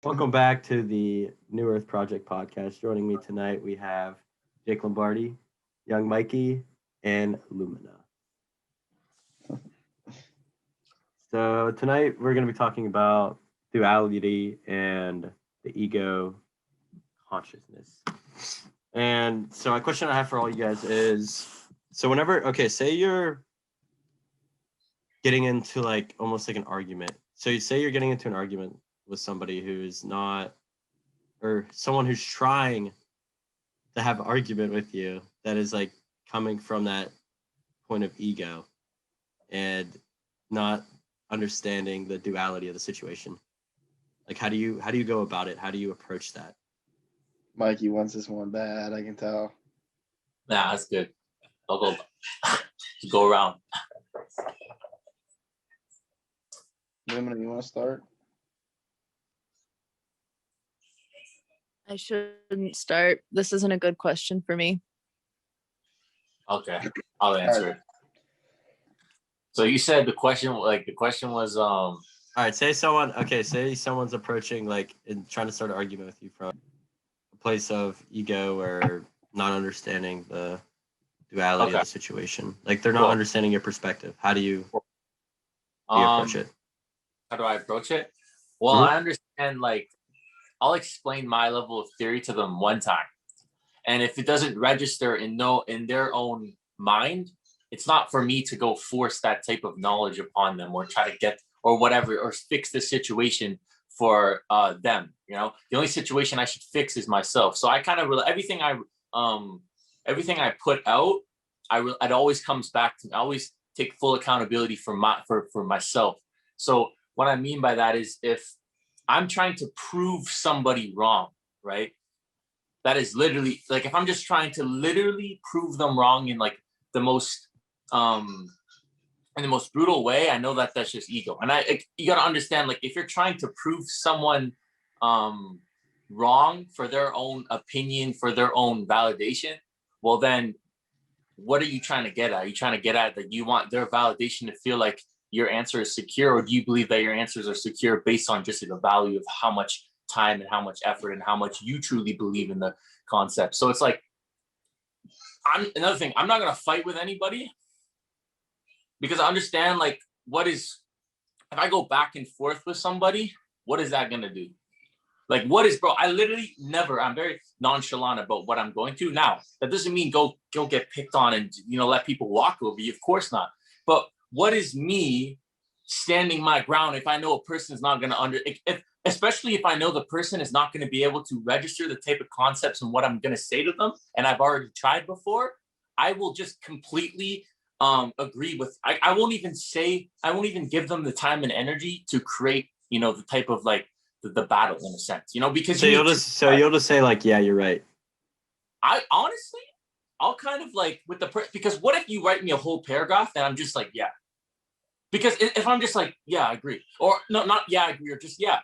Welcome back to the New Earth Project podcast. Joining me tonight, we have Jake Lombardi, Young Mikey, and Lumina. So, tonight we're going to be talking about duality and the ego consciousness. And so, my question I have for all you guys is say you're getting into like almost like an argument. So, you say you're getting into an argument with somebody who's not, or someone who's trying to have an argument with you that is like coming from that point of ego and not understanding the duality of the situation. Like how do you go about it? How do you approach that? Mikey wants this one bad, I can tell. Nah, that's good. I'll go around. Limina, you want to start? I shouldn't start. This isn't a good question for me. Okay, I'll answer it. So you said the question was All right, say someone's approaching like and trying to start an argument with you from a place of ego or not understanding the duality of the situation. Like they're not understanding your perspective. How do you approach it? How do I approach it? Well, I understand, like, I'll explain my level of theory to them one time. And if it doesn't register in their own mind, it's not for me to go force that type of knowledge upon them or try to get or whatever or fix the situation for them. You know, the only situation I should fix is myself. So I kind of everything I put out, it always comes back to me. I always take full accountability for myself. So what I mean by that is if I'm trying to prove somebody wrong, right? That is literally like if I'm just trying to literally prove them wrong in like the most brutal way, I know that that's just ego. And you got to understand, like if you're trying to prove someone wrong for their own opinion, for their own validation, well then what are you trying to get at? Are you trying to get at that you want their validation to feel like your answer is secure, or do you believe that your answers are secure based on just the value of how much time and how much effort and how much you truly believe in the concept? So it's like, another thing, I'm not going to fight with anybody because I understand like if I go back and forth with somebody, what is that going to do? Like I literally never, I'm very nonchalant about what I'm going to. Now, that doesn't mean go get picked on and, let people walk over you. Of course not. But what is me standing my ground if I know a person is not going to especially if I know the person is not going to be able to register the type of concepts and what I'm going to say to them, and I've already tried before, I will just completely agree with, I won't even give them the time and energy to create, the type of like the battle in a sense, because you'll just say like, yeah, you're right. I honestly, I'll kind of like with because what if you write me a whole paragraph and I'm just like, yeah, because if I'm just like, yeah, I agree, or no, not yeah, I agree, or just yeah,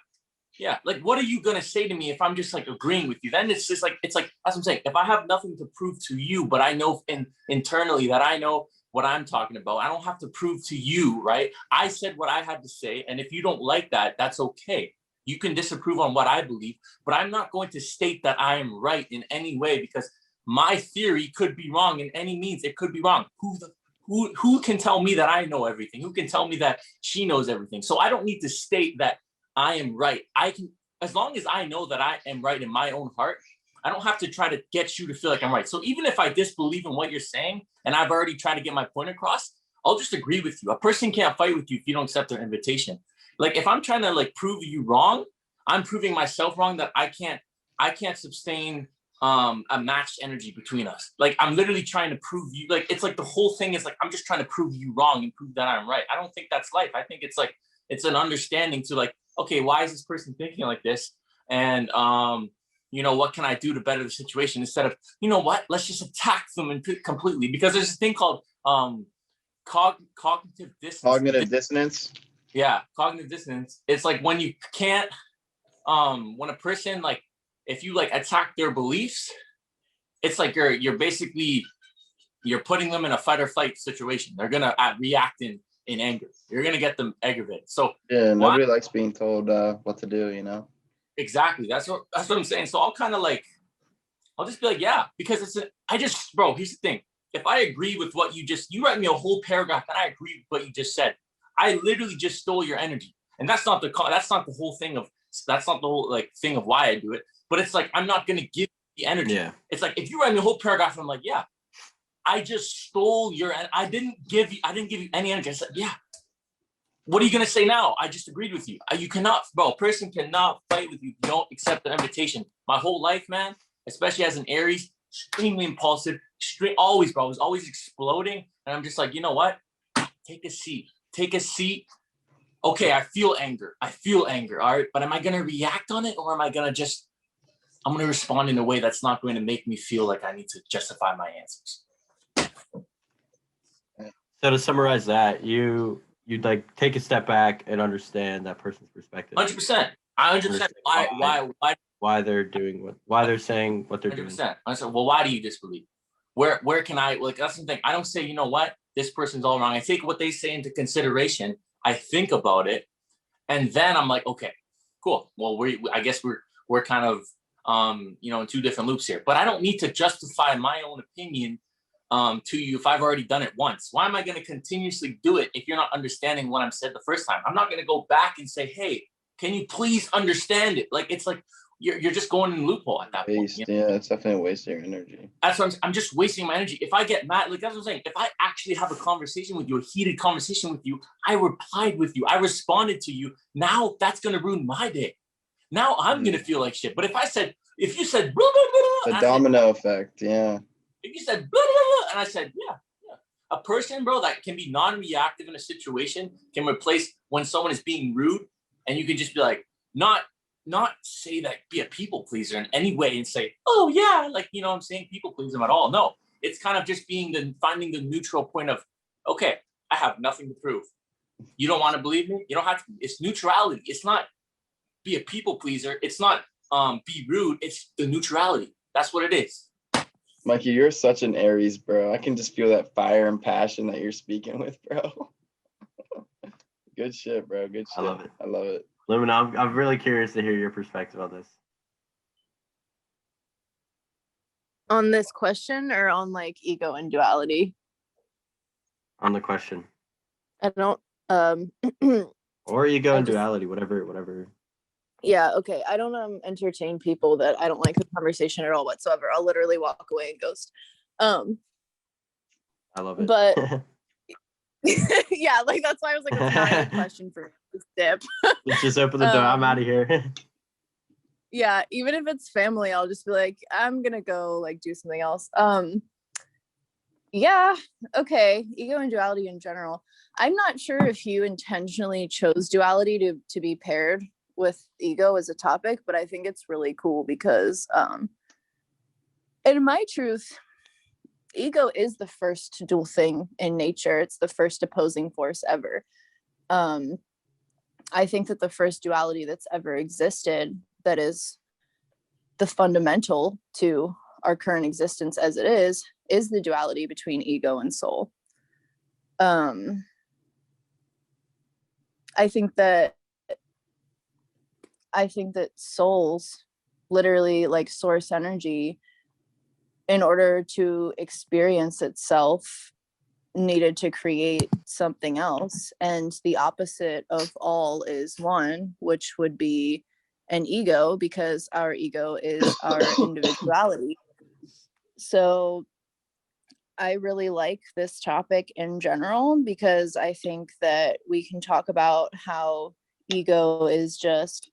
like what are you gonna say to me if I'm just like agreeing with you? Then it's just like, as I'm saying, if I have nothing to prove to you, but I know internally that I know what I'm talking about, I don't have to prove to you, right? I said what I had to say, and if you don't like that, that's okay. You can disapprove on what I believe, but I'm not going to state that I am right in any way because my theory could be wrong in any means. It could be wrong. Who can tell me that I know everything? Who can tell me that she knows everything? So I don't need to state that I am right. I can, as long as I know that I am right in my own heart, I don't have to try to get you to feel like I'm right. So even if I disbelieve in what you're saying and I've already tried to get my point across, I'll just agree with you. A person can't fight with you if you don't accept their invitation. Like if I'm trying to like prove you wrong, I'm proving myself wrong that I can't sustain a matched energy between us. Like I'm literally trying to prove you, like it's like the whole thing is like I'm just trying to prove you wrong and prove that I'm right. I don't think that's life. I think it's like it's an understanding to like, okay, why is this person thinking like this? And what can I do to better the situation instead of, let's just attack them completely, because there's this thing called cognitive dissonance. Cognitive dissonance. Yeah, cognitive dissonance. It's like when you can't, when a person, like, if you like attack their beliefs, it's like you're basically, you're putting them in a fight or flight situation. They're gonna react in anger. You're gonna get them aggravated. So yeah, nobody likes being told what to do. exactly. That's what I'm saying. So I'll just be like, yeah, because bro, here's the thing. If I agree with what you write me a whole paragraph and I agree with what you just said, I literally just stole your energy. And that's not the whole thing of, that's not the whole like thing of why I do it. But it's like, I'm not going to give the energy. Yeah. It's like, if you write me a whole paragraph and I'm like, yeah, I just stole I didn't give you any energy. I said, yeah. What are you going to say now? I just agreed with you. You cannot, bro, a person cannot fight with you if you don't accept an invitation. My whole life, man, especially as an Aries, extremely impulsive, always, bro, I was always exploding. And I'm just like, you know what? Take a seat. Okay, I feel anger. All right. But am I going to react on it, or am I going to I'm going to respond in a way that's not going to make me feel like I need to justify my answers. So to summarize that, you'd like take a step back and understand that person's perspective. 100%. I understand why they're doing why they're saying what they're 100%. doing. I said, well, why do you disbelieve? Where can I, like, that's the thing. I don't say, you know what, this person's all wrong. I take what they say into consideration. I think about it, and then I'm like, okay, cool. Well, I guess we're kind of in two different loops here. But I don't need to justify my own opinion to you if I've already done it once. Why am I going to continuously do it if you're not understanding what I'm said the first time? I'm not going to go back and say, hey, can you please understand it? Like, it's like you're just going in a loophole at that point. You know? Yeah, it's definitely wasting your energy. That's what I'm just wasting my energy. If I get mad, like that's what I'm saying. If I actually have a conversation with you, a heated conversation with you, I replied with you, I responded to you. Now that's going to ruin my day. Now I'm going to feel like shit. But if you said, blah, blah, blah, the domino effect, yeah. If you said, blah, blah, blah, and I said, yeah. A person, bro, that can be non-reactive in a situation can replace when someone is being rude, and you can just be like, not say that, be a people pleaser in any way and say, oh yeah, like, you know what I'm saying, people please them at all. No, it's kind of just finding the neutral point of, okay, I have nothing to prove. You don't want to believe me? You don't have to. It's neutrality. It's not be a people pleaser. It's not be rude. It's the neutrality. That's what it is. Mikey, you're such an Aries, bro. I can just feel that fire and passion that you're speaking with, bro. Good shit, bro. Good shit. I love it. Lumina, I'm really curious to hear your perspective on this. On this question, or on like ego and duality? On the question. I don't or ego and duality, whatever. Yeah, okay. I don't entertain people that I don't like the conversation at all whatsoever. I'll literally walk away and ghost. I love it. But yeah, like that's why I was like, that's not a good question for dip. Let's just open the door. I'm out of here. Yeah, even if it's family, I'll just be like, I'm gonna go like do something else. Yeah, okay. Ego and duality in general. I'm not sure if you intentionally chose duality to be paired with ego as a topic, but I think it's really cool because in my truth, ego is the first dual thing in nature. It's the first opposing force ever. I think that the first duality that's ever existed, that is the fundamental to our current existence as it is the duality between ego and soul. I think that souls, literally like source energy, in order to experience itself, needed to create something else, and the opposite of all is one, which would be an ego, because our ego is our individuality. So I really like this topic in general, because I think that we can talk about how ego is just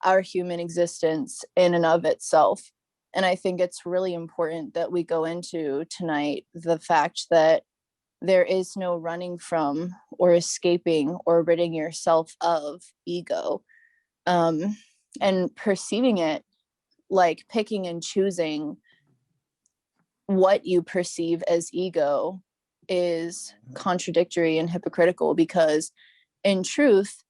our human existence in and of itself. And I think it's really important that we go into tonight the fact that there is no running from or escaping or ridding yourself of ego, and perceiving it, like picking and choosing what you perceive as ego, is contradictory and hypocritical, because in truth,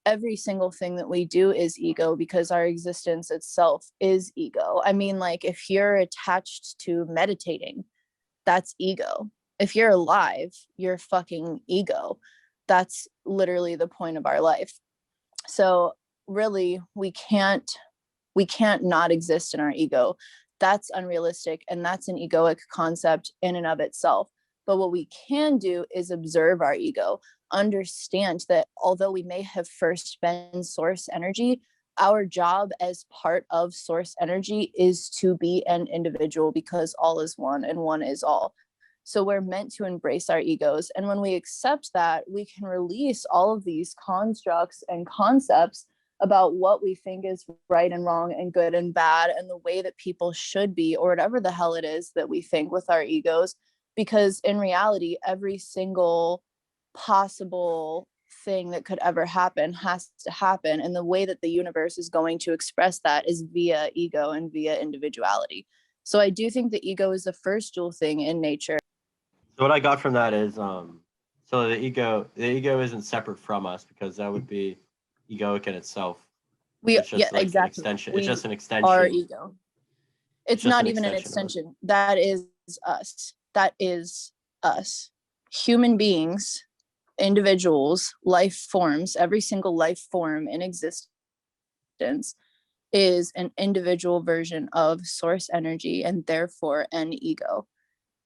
every single thing that we do is ego, because our existence itself is ego. I mean, like, if you're attached to meditating, that's ego. If you're alive, you're fucking ego. That's literally the point of our life. So really we can't not exist in our ego. That's unrealistic, and that's an egoic concept in and of itself. But what we can do is observe our ego, understand that although we may have first been source energy, our job as part of source energy is to be an individual, because all is one and one is all. So we're meant to embrace our egos. And when we accept that, we can release all of these constructs and concepts about what we think is right and wrong and good and bad and the way that people should be, or whatever the hell it is that we think with our egos. Because in reality, every single possible thing that could ever happen has to happen. And the way that the universe is going to express that is via ego and via individuality. So I do think the ego is the first dual thing in nature. So what I got from that is, so the ego isn't separate from us, because that would be egoic in itself. It's just like exactly. an extension. It's just an extension. Our ego. It's not even an extension. That is us. That is us. Human beings, individuals, life forms, every single life form in existence is an individual version of source energy, and therefore an ego.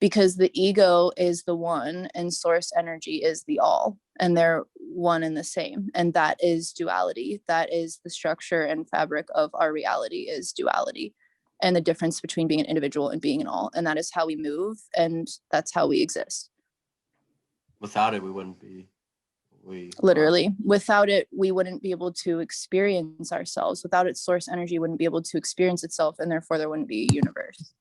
Because the ego is the one and source energy is the all, and they're one and the same. And that is duality. That is the structure and fabric of our reality, is duality, and the difference between being an individual and being an all. And that is how we move, and that's how we exist. Without it, we wouldn't be. Literally, without it, we wouldn't be able to experience ourselves. Without it, source energy wouldn't be able to experience itself, and therefore there wouldn't be a universe.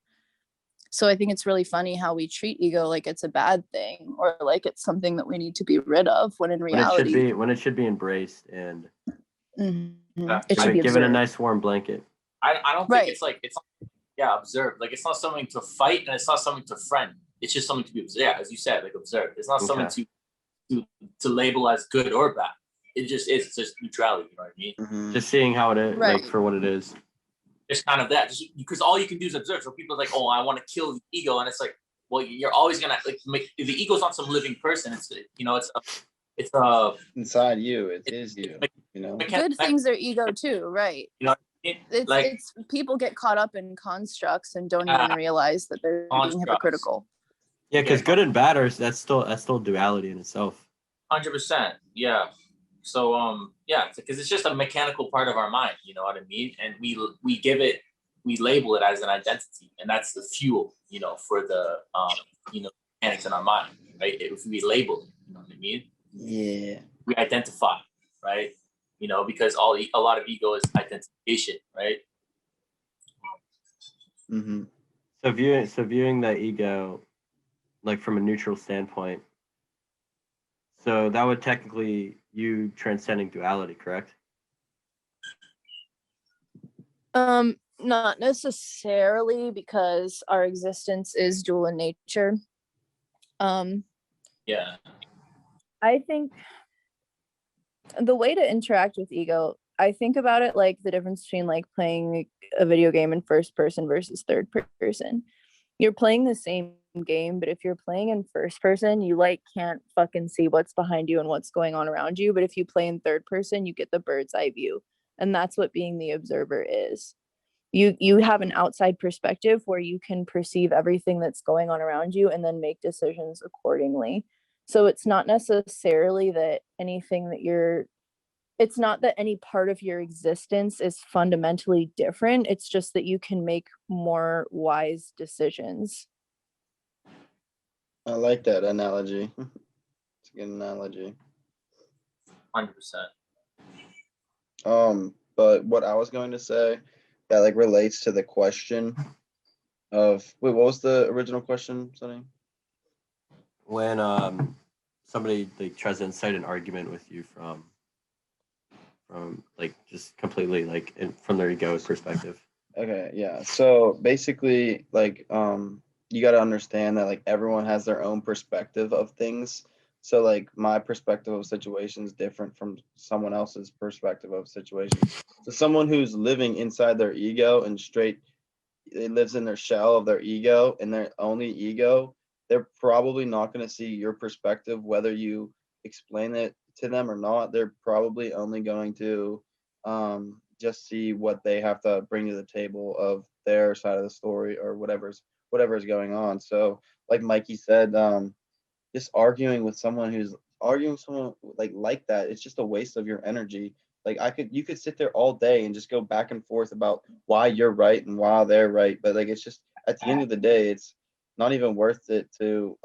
So I think it's really funny how we treat ego like it's a bad thing, or like it's something that we need to be rid of, when in reality, when it should be embraced and it should be given a nice warm blanket. I don't think it's like, it's observed. Like, it's not something to fight, and it's not something to friend. It's just something to be observed. Yeah, as you said, like observed. It's not something to label as good or bad. It just is. It's just neutrality. You know what I mean? Mm-hmm. Just seeing how it is, like for what it is. It's kind of that, just because all you can do is observe. So people are like, "Oh, I want to kill the ego," and it's like, well, you're always gonna like make the ego's not some living person. It's it's inside you. It is you. You know, good things are ego too, right? You know, it's people get caught up in constructs and don't even realize that they're being hypocritical. Yeah, because good and bad are that's still duality in itself. 100%. Yeah. So because it's just a mechanical part of our mind, you know what I mean? And we label it as an identity, and that's the fuel, you know, for the mechanics in our mind, right? If we label it, you know what I mean? Yeah. We identify, right? You know, because a lot of ego is identification, right? Mm-hmm. So viewing the ego, like from a neutral standpoint, so that would technically you transcending duality, correct? Not necessarily, because our existence is dual in nature. Yeah. I think the way to interact with ego, I think about it like the difference between like playing a video game in first person versus third person. You're playing the same game, but if you're playing in first person, you like can't fucking see what's behind you and what's going on around you. But if you play in third person, you get the bird's eye view. And that's what being the observer is. You have an outside perspective where you can perceive everything that's going on around you and then make decisions accordingly. So it's not necessarily that it's not that any part of your existence is fundamentally different. It's just that you can make more wise decisions. I like that analogy. It's a good analogy. 100%. But what I was going to say that like relates to the question of what was the original question, Sonny? When somebody like tries to incite an argument with you from like just completely like from their ego perspective. Okay, yeah. So basically, like you got to understand that like everyone has their own perspective of things. So like my perspective of situations different from someone else's perspective of situations. So someone who's living inside their ego and it lives in their shell of their ego and their only ego, they're probably not going to see your perspective, whether you explain it to them or not. They're probably only going to just see what they have to bring to the table of their side of the story or whatever's going on. So like Mikey said, just arguing with someone who's arguing with someone like that, it's just a waste of your energy. Like you could sit there all day and just go back and forth about why you're right and why they're right, but like it's just at the end of the day, it's not even worth it to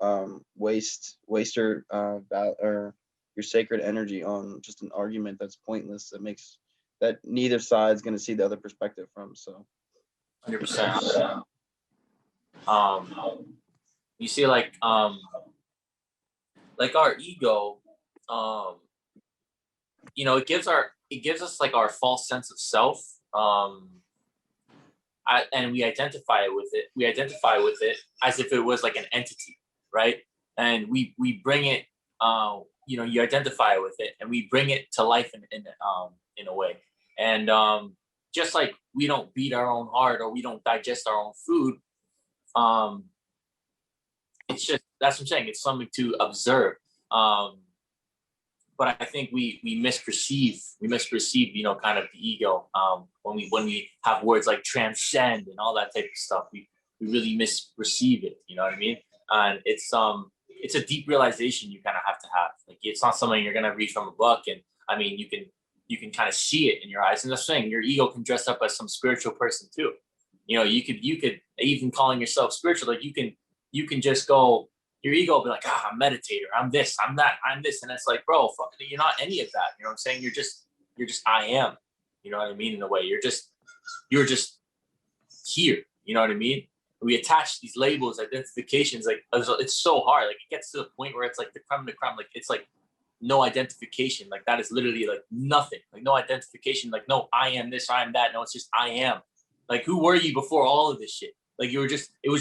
waste your or your sacred energy on just an argument that's pointless, that neither side's going to see the other perspective from. So 100%. You see, like our ego, it gives us like our false sense of self, and we identify with it. We identify with it as if it was like an entity, right? And we bring it, you identify with it, and we bring it to life in a way. And just like we don't beat our own heart or we don't digest our own food, it's just, that's what I'm saying. It's something to observe. But I think we misperceive, kind of the ego when we have words like transcend and all that type of stuff. We really misperceive it. You know what I mean? And it's a deep realization you kind of have to have. Like, it's not something you're gonna read from a book. And I mean, you can kind of see it in your eyes. And that's the thing. Your ego can dress up as some spiritual person too. You could even calling yourself spiritual. Like you can just go. Your ego will be like, I'm a meditator, I'm this, I'm that, I'm this. And it's like, bro, you're not any of that. You know what I'm saying? You're just I am. You know what I mean? In a way, you're just here. You know what I mean? We attach these labels, identifications, like it's so hard. Like it gets to the point where it's like the creme de creme. Like it's like no identification. Like that is literally like nothing. Like no identification. Like no, I am this, I am that. No, it's just I am. Like who were you before all of this shit? Like it was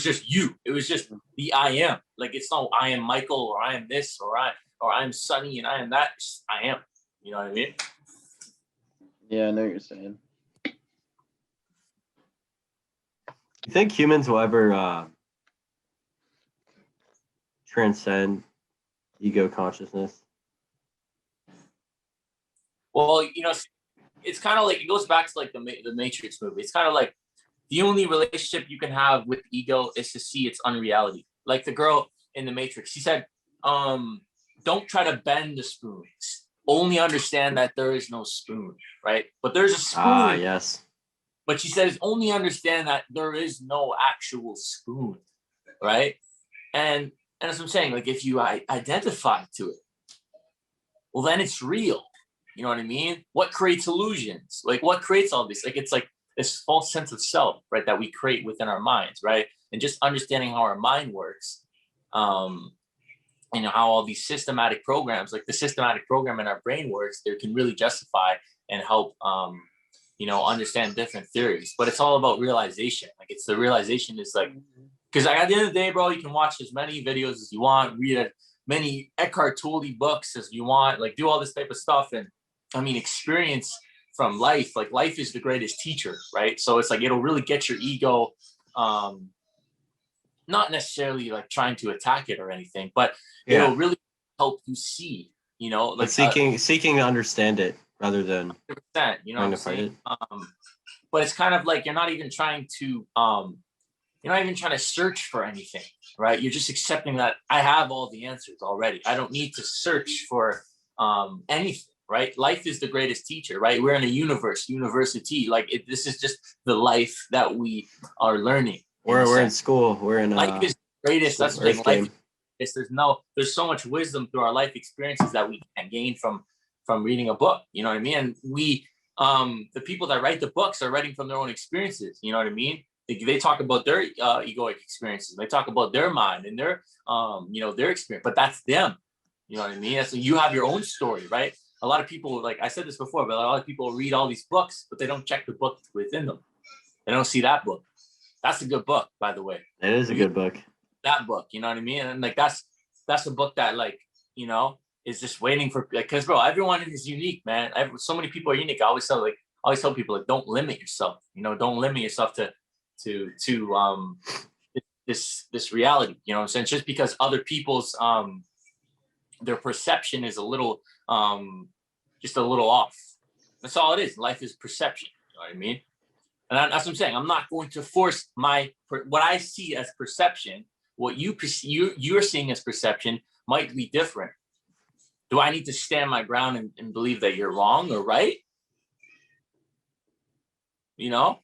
just you. It was just the I am. Like it's not I am Michael or I am this or I'm Sunny and I am that. Just, I am. You know what I mean? Yeah, I know what you're saying. You think humans will ever transcend ego consciousness? Well, it's kind of like, it goes back to like the Matrix movie. It's kind of like the only relationship you can have with ego is to see its unreality. Like the girl in the Matrix, she said, don't try to bend the spoons. Only understand that there is no spoon, right? But there's a spoon. Ah, yes. But she says, only understand that there is no actual spoon, right? And that's what I'm saying. Like if you identify to it, well, then it's real. You know what I mean? What creates illusions? Like what creates all this? Like it's like this false sense of self, right, that we create within our minds, right? And just understanding how our mind works, how all these systematic programs, like the systematic program in our brain works, they can really justify and help, understand different theories. But it's all about realization. Like it's the realization is like, because at the end of the day, bro, you can watch as many videos as you want, read as many Eckhart Tolle books as you want, like do all this type of stuff. And I mean, experience from life, like life is the greatest teacher, right? So it's like it'll really get your ego, not necessarily like trying to attack it or anything, but it'll really help you see, like seeking to understand it rather than 100%, you know what I'm saying? But it's kind of like you're not even trying to search for anything, right? You're just accepting that I have all the answers already. I don't need to search for anything. Right? Life is the greatest teacher, right? We're in a university. Like this is just the life that we are learning. We're in school. We're in life is the greatest. That's the thing. Life is, there's so much wisdom through our life experiences that we can gain from reading a book. You know what I mean? And we, the people that write the books are writing from their own experiences. You know what I mean? They talk about their egoic experiences. They talk about their mind and their, their experience. But that's them. You know what I mean? So you have your own story, right? A lot of people, like I said this before, but a lot of people read all these books, but they don't check the book within them. They don't see that book. That's a good book, by the way. It is a good book. That book, you know what I mean? And like that's a book that like, is just waiting for, like, because bro, everyone is unique, man. So many people are unique. I always tell people, like, don't limit yourself. Don't limit yourself to this reality. You know what I'm saying? Just because other people's their perception is a little just a little off. That's all it is. Life is perception. You know what I mean? And that's what I'm saying. I'm not going to force what I see as perception. What you're seeing as perception might be different. Do I need to stand my ground and believe that you're wrong or right? You know?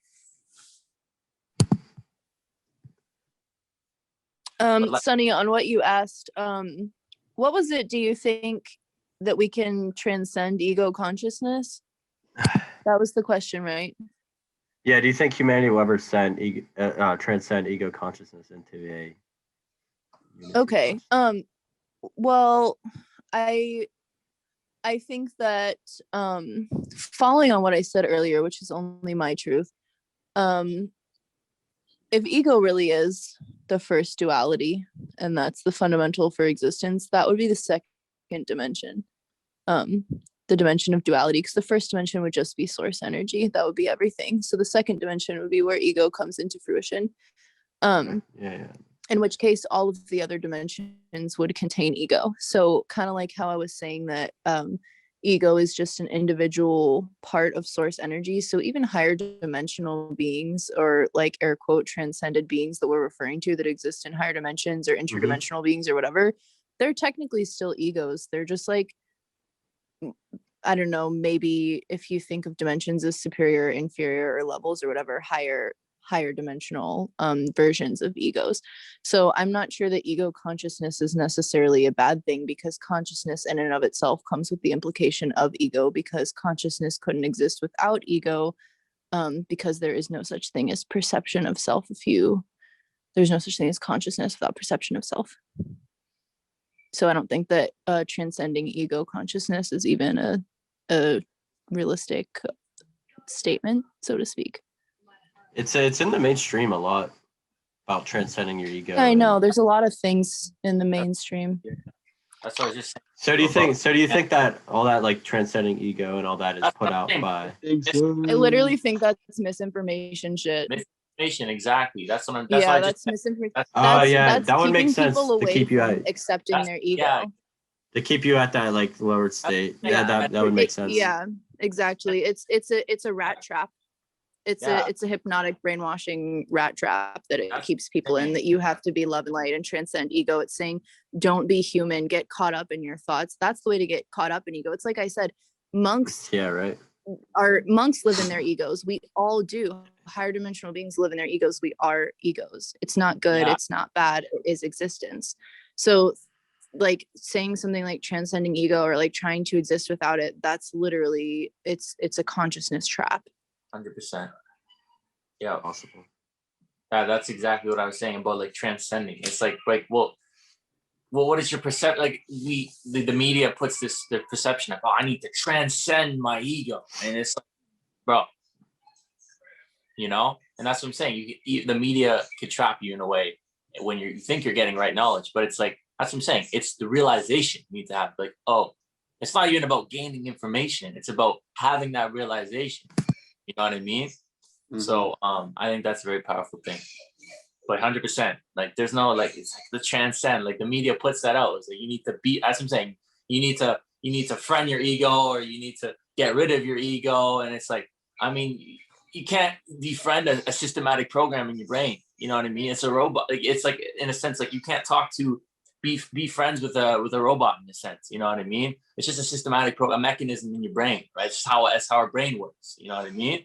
Sonny, on what you asked, what was it, do you think, that we can transcend ego consciousness? That was the question, right? Yeah, do you think humanity will ever transcend ego consciousness into a unity Okay. consciousness? Well, I think that following on what I said earlier, which is only my truth, if ego really is the first duality, and that's the fundamental for existence, that would be the second dimension, the dimension of duality, because the first dimension would just be source energy. That would be everything. So the second dimension would be where ego comes into fruition. Yeah. In which case all of the other dimensions would contain ego. So kind of like how I was saying that ego is just an individual part of source energy. So even higher dimensional beings, or like air quote transcended beings that we're referring to that exist in higher dimensions or interdimensional beings or whatever, they're technically still egos. They're just like, I don't know, maybe if you think of dimensions as superior, inferior, or levels or whatever, higher dimensional versions of egos. So I'm not sure that ego consciousness is necessarily a bad thing, because consciousness in and of itself comes with the implication of ego, because consciousness couldn't exist without ego, because there is no such thing as perception of self. There's no such thing as consciousness without perception of self. So I don't think that transcending ego consciousness is even a realistic statement, so to speak. It's in the mainstream a lot about transcending your ego. I know there's a lot of things in the mainstream. That's what I was just saying. So do you think that all that like transcending ego and all that is put out by? I literally think that's misinformation shit. Misinformation, exactly. That's what I'm. That's misinformation. That would make sense to keep you at accepting their ego. Yeah. To keep you at that like lowered state. That would make sense. Yeah, exactly. It's a rat trap. It's a hypnotic brainwashing rat trap that it keeps people in, that you have to be love and light and transcend ego. It's saying don't be human, get caught up in your thoughts. That's the way to get caught up in ego. It's like I said, monks live in their egos. We all do. Higher dimensional beings live in their egos. We are egos. It's not good. It's not bad. It is existence. So like saying something like transcending ego or like trying to exist without it, that's literally it's a consciousness trap. 100%. Yeah, possible. Yeah, that's exactly what I was saying about like transcending. It's like well, what is your perception? Like the media puts the perception of, oh, I need to transcend my ego, and it's like, bro, you know, and that's what I'm saying. The media could trap you in a way when you think you're getting right knowledge, but it's like, that's what I'm saying. It's the realization you need to have. Like, oh, it's not even about gaining information. It's about having that realization. You know what I mean? Mm-hmm. So I think that's a very powerful thing. But 100%, like there's no like, it's like the transcend. Like the media puts that out. It's like you need to be. As I'm saying, you need to friend your ego, or you need to get rid of your ego. And it's like, I mean, you can't defriend a systematic program in your brain. You know what I mean? It's a robot. Like it's like, in a sense, like you can't talk to be friends with a robot in a sense. You know what I mean? It's just a systematic a mechanism in your brain, right? It's that's how our brain works. You know what I mean?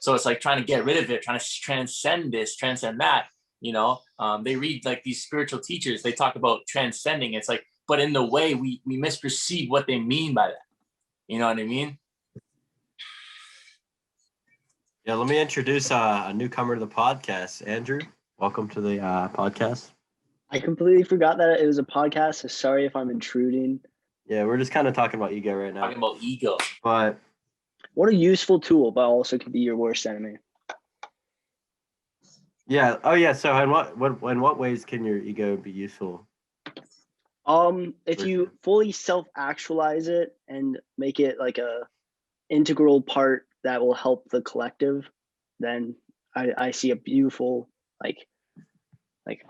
So it's like trying to get rid of it, trying to transcend that. You know, they read like these spiritual teachers. They talk about transcending. It's like, but in the way we misperceive what they mean by that. You know what I mean? Yeah, let me introduce a newcomer to the podcast, Andrew. Welcome to the podcast. I completely forgot that it was a podcast, so sorry if I'm intruding. Yeah, we're just kind of talking about ego right now. Talking about ego. But what a useful tool, but also could be your worst enemy. Yeah. Oh, yeah. So, in what ways can your ego be useful? If you fully self-actualize it and make it like a integral part that will help the collective, then I see a beautiful like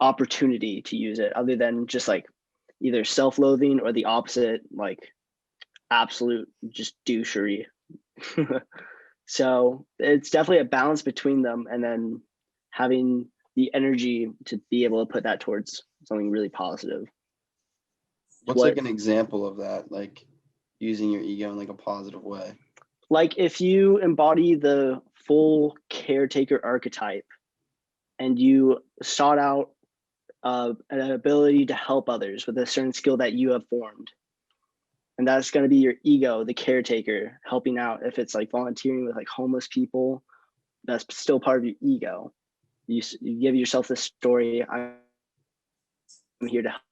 opportunity to use it, other than just like either self-loathing or the opposite, like absolute just douchery. So it's definitely a balance between them, and then having the energy to be able to put that towards something really positive. What's like an example of that? Like using your ego in like a positive way? Like if you embody the full caretaker archetype and you sought out an ability to help others with a certain skill that you have formed, and that's going to be your ego, the caretaker, helping out. If it's like volunteering with like homeless people, that's still part of your ego. You give yourself the story, I'm here to help.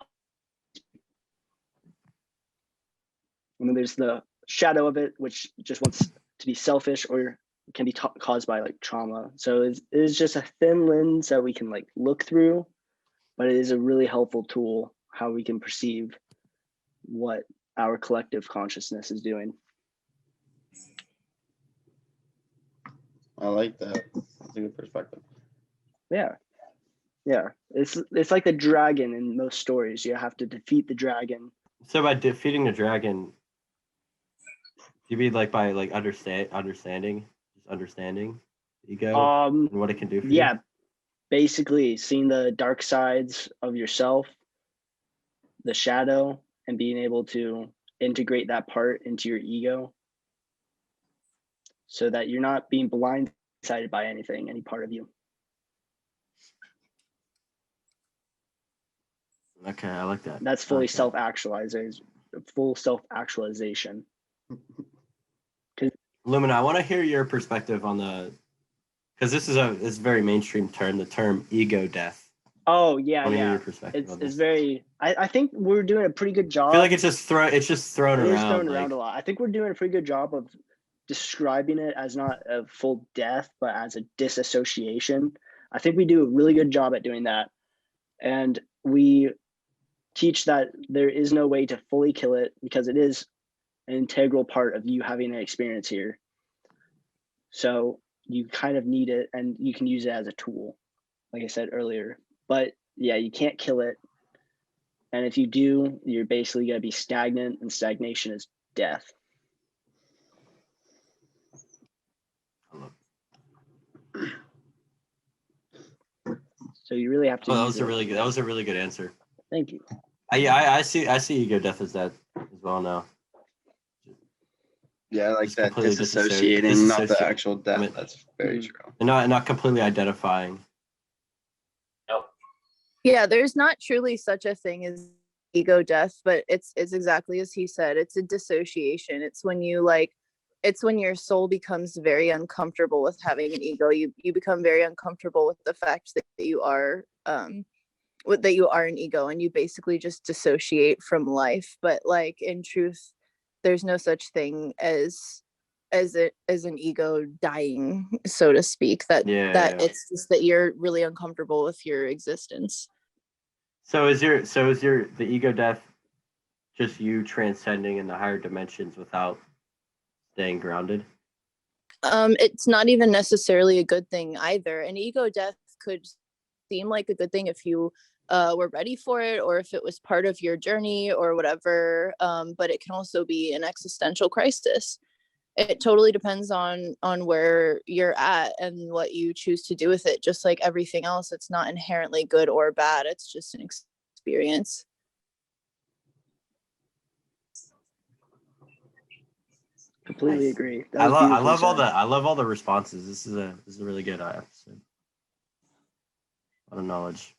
And then there's the shadow of it, which just wants to be selfish or can be caused by like trauma. So it is just a thin lens that we can like look through, but it is a really helpful tool how we can perceive what our collective consciousness is doing. I like that. That's a good perspective. Yeah. It's like the dragon in most stories. You have to defeat the dragon. So by defeating the dragon, do you mean like by like understanding ego and what it can do for you? Yeah, basically seeing the dark sides of yourself, the shadow, and being able to integrate that part into your ego so that you're not being blindsided by anything, any part of you. Okay, I like that. That's fully like full self-actualization. Lumina, I want to hear your perspective on because this is a very mainstream term, the term ego death. Oh yeah, Hear yeah. your perspective on It's this. very. I think we're doing a pretty good job. I feel like it's just thrown around. It is thrown around a lot. I think we're doing a pretty good job of describing it as not a full death, but as a disassociation. I think we do a really good job at doing that, and we teach that there is no way to fully kill it because it is an integral part of you having an experience here. So you kind of need it, and you can use it as a tool, like I said earlier. But yeah, you can't kill it. And if you do, you're basically going to be stagnant, and stagnation is death. So you really have to. Oh, that was a really good answer. Thank you. I see ego death as that as well now. Yeah, I like Just that completely disassociating, not the actual death. That's very true. And not completely identifying. Yeah, there's not truly such a thing as ego death, but it's exactly as he said. It's a dissociation. It's when your soul becomes very uncomfortable with having an ego. You become very uncomfortable with the fact that you are an ego, and you basically just dissociate from life. But like in truth, there's no such thing as an ego dying, so to speak. It's just that you're really uncomfortable with your existence. So is the ego death just you transcending in the higher dimensions without staying grounded? It's not even necessarily a good thing either. An ego death could seem like a good thing if you were ready for it, or if it was part of your journey or whatever. But it can also be an existential crisis. It totally depends on where you're at and what you choose to do with it. Just like everything else, it's not inherently good or bad. It's just an experience. Completely agree. I love all the responses. This is a really good episode. A lot of knowledge.